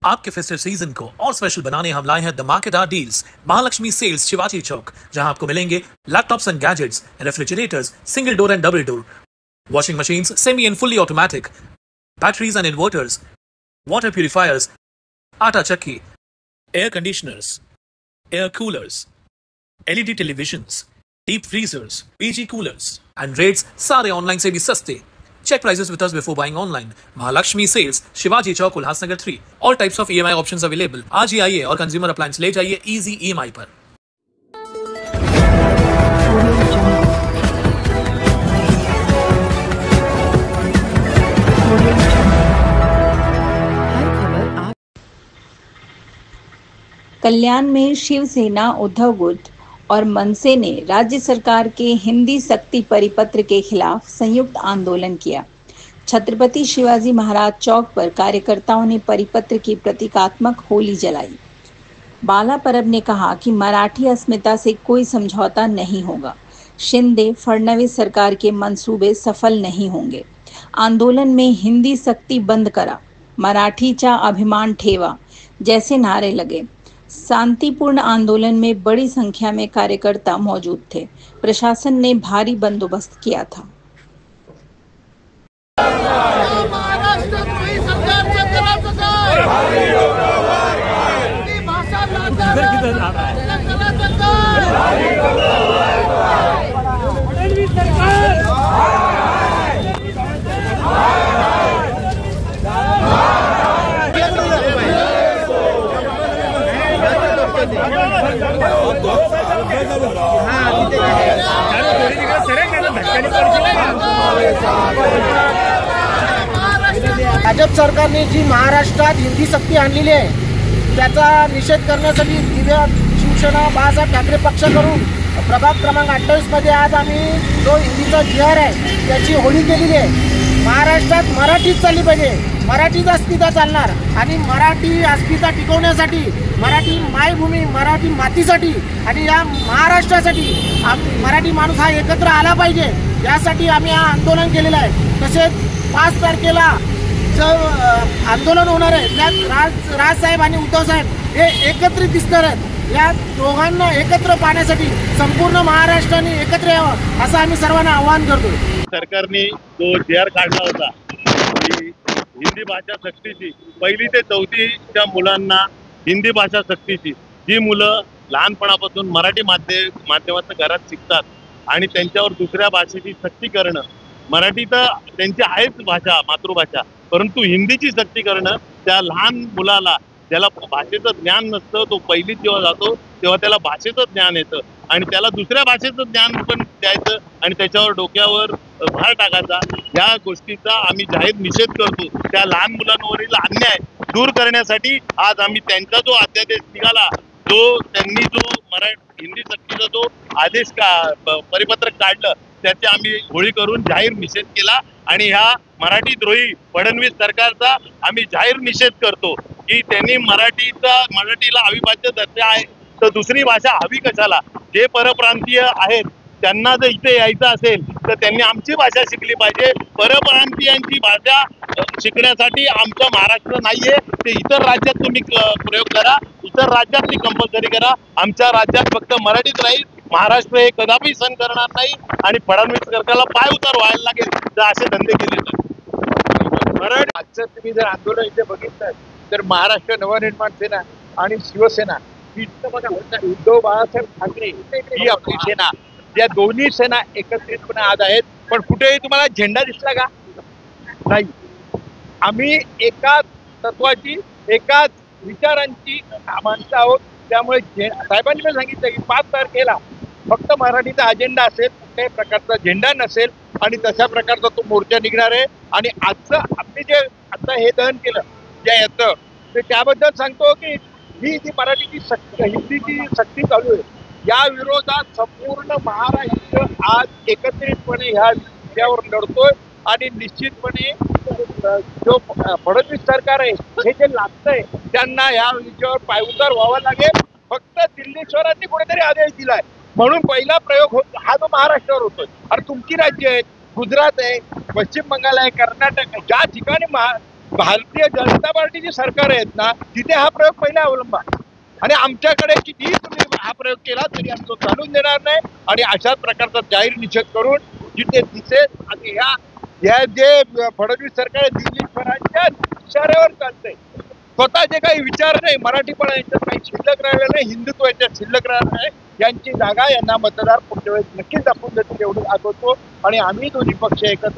आपके festive season को और स्पेशल बनाने हम लाए हैं धमाकेदार डील्स महालक्ष्मी सेल्स शिवाजी चौक, जहां आपको मिलेंगे laptops and gadgets, refrigerators, single door and double door, washing machines semi and fully automatic, batteries and inverters, water purifiers, आटा चक्की, air conditioners, air coolers, LED televisions, deep freezers, PG coolers and rates सारे online से भी सस्ते। Check prices with us before buying online. Mahalakshmi Sales, Shivaji Chowk, Ulhasnagar 3. All types of EMI options available. आज ही आइए और consumer appliance ले जाइए easy EMI पर। कल्याण में शिवसेना, उद्धव गुट और मनसे ने राज्य सरकार के हिंदी सक्ति परिपत्र के खिलाफ संयुक्त आंदोलन किया। छत्रपति शिवाजी महाराज चौक पर कार्यकर्ताओं ने परिपत्र की प्रतीकात्मक होली जलाई। बाला परब ने कहा कि मराठी अस्मिता से कोई समझौता नहीं होगा। शिंदे फडणवीस सरकार के मंसूबे सफल नहीं होंगे। आंदोलन में हिंदी सक्ती बंद करा, मराठीचा अभिमान ठेवा जैसे नारे लगे। शांतिपूर्ण आंदोलन में बड़ी संख्या में कार्यकर्ता मौजूद थे। प्रशासन ने भारी बंदोबस्त किया था। भाजप सरकारने जी महाराष्ट्रात हिंदी सक्ती आणलेली आहे त्याचा निषेध करण्यासाठी दिव्य शिवसेना बाळासाहेब ठाकरे पक्षाकडून प्रभाग क्रमांक 28 मध्ये आज आम्ही जो हिंदीचा GR आहे त्याची होळी केलेली आहे। महाराष्ट्रात मराठीच चालली पाहिजे, मराठीच अस्मिता चालणार आणि मराठी अस्मिता टिकवण्यासाठी, मराठी मायभूमी, मराठी मातीसाठी आणि या महाराष्ट्रासाठी मराठी माणूस हा एकत्र आला पाहिजे, यासाठी आम्ही हा आंदोलन केलेलं आहे। तसेच 5 तारखेला जो आंदोलन होणार आहे त्यात राजसाहेब आणि उद्धव साहेब हे एकत्रित दिसणार आहेत। या दोघांना एकत्र पाहण्यासाठी संपूर्ण महाराष्ट्राने एकत्र यावं असं आम्ही सर्वांना आवाहन करतो। सरकारने जो GR काढला होता की हिंदी भाषा सक्तीची, 1ली ते 4थीच्या मुलांना हिंदी भाषा सक्तीची, जी मुलं लहानपणापासून मराठी माध्यमातून घरात शिकतात आणि त्यांच्यावर दुसऱ्या भाषेची सक्ती करणं, मराठी तर त्यांची आहेच भाषा, मातृभाषा, परंतु हिंदीची सक्ती करणं त्या लहान मुलाला ज्याला भाषेचं ज्ञान नसतं, तो पहिलीत जेव्हा जातो तेव्हा त्याला भाषेचं ज्ञान येतं आणि त्याला दुसऱ्या भाषेचं ज्ञान पण द्यायचं आणि त्याच्यावर डोक्यावर भार टाकायचा, या गोष्टीचा आम्ही जाहीर निषेध करतो। त्या लहान मुलांवरील अन्याय दूर करण्यासाठी आज आम्ही त्यांचा जो अध्यादेश निघाला, त्यांनी जो हिंदी सक्तीचा जो आदेश परिपत्रक काढलं त्याचे आम्ही होळी करून जाहीर निषेध केला आणि ह्या मराठी द्रोही फडणवीस सरकारचा आम्ही जाहीर निषेध करतो की त्यांनी मराठीला अविभाज्य दर्जा आहे तर दुसरी भाषा हवी कशाला। जे परप्रांतीय आहेत त्यांना जर इथे यायचं असेल तर त्यांनी आमची भाषा शिकली पाहिजे। परप्रांतीयांची भाषा शिकण्यासाठी आमचं महाराष्ट्र नाहीये, ते इतर राज्यात तुम्ही प्रयोग करा, इतर राज्यात ती कंपल्सरी करा, आमच्या राज्यात फक्त मराठीच राहील। महाराष्ट्र हे कदापि सहन करणार नाही आणि फडणवीस सरकारला पाय उतार व्हायला लागेल तर असे धंदे केले तर आजचं तुम्ही जर आंदोलन इथे बघितलं तर महाराष्ट्र नवनिर्माण सेना आणि शिवसेना ही उद्धव बाळासाहेब ठाकरे ही आपली सेना, या दोन्ही सेना एकत्रितपणे आज आहेत। पण कुठेही तुम्हाला झेंडा दिसला का? नाही। आम्ही एकाच तत्वाची, एकाच विचारांची माणसं आहोत। त्यामुळे साहेबांनी पण सांगितलं की 5 तारखेला फक्त मराठीचा अजेंडा असेल, कुठल्याही प्रकारचा झेंडा नसेल आणि तशा प्रकारचा तो मोर्चा निघणार आहे। आणि आजचं आम्ही जे आता हे दहन केलं ज्या याचं, ते त्याबद्दल सांगतो की ही जी मराठीची हिंदीची सक्ती चालू आहे या विरोधात संपूर्ण महाराष्ट्र आज एकत्रितपणे ह्या विषयावर लढतोय आणि निश्चितपणे जो फडणवीस सरकार आहे हे जे लागतंय त्यांना या विषयावर पायउतार व्हावा लागेल। फक्त दिल्ली शहरांनी कुठेतरी आदेश दिलाय म्हणून पहिला प्रयोग हा जो महाराष्ट्रावर होतोय। अरे तुमची राज्य आहेत, गुजरात आहे, पश्चिम बंगाल आहे, कर्नाटक आहे, ज्या ठिकाणी भारतीय जनता पार्टीची सरकार आहेत ना, तिथे हा प्रयोग पहिला अवलंबा आणि आमच्याकडे कितीही तुम्ही हा प्रयोग केला तरी आम्ही तो चालून देणार नाही आणि अशाच प्रकारचा जाहीर निषेध करून जिथे दिसेल आणि ह्या जे फडणवीस सरकार आहे दिल्ली स्वराज्याच्या इशाऱ्यावर चालतंय. स्वतःचे काही विचार नाही, मराठीपणा यांच्यात काही शिल्लक राहिलेलं नाही, हिंदुत्व यांच्यात शिल्लक राहणार नाही. यांची जागा यांना मतदार पुढच्या वेळेस नक्कीच दाखवून देतील एवढं दाखवतो आणि आम्ही दोन्ही पक्ष एकत्र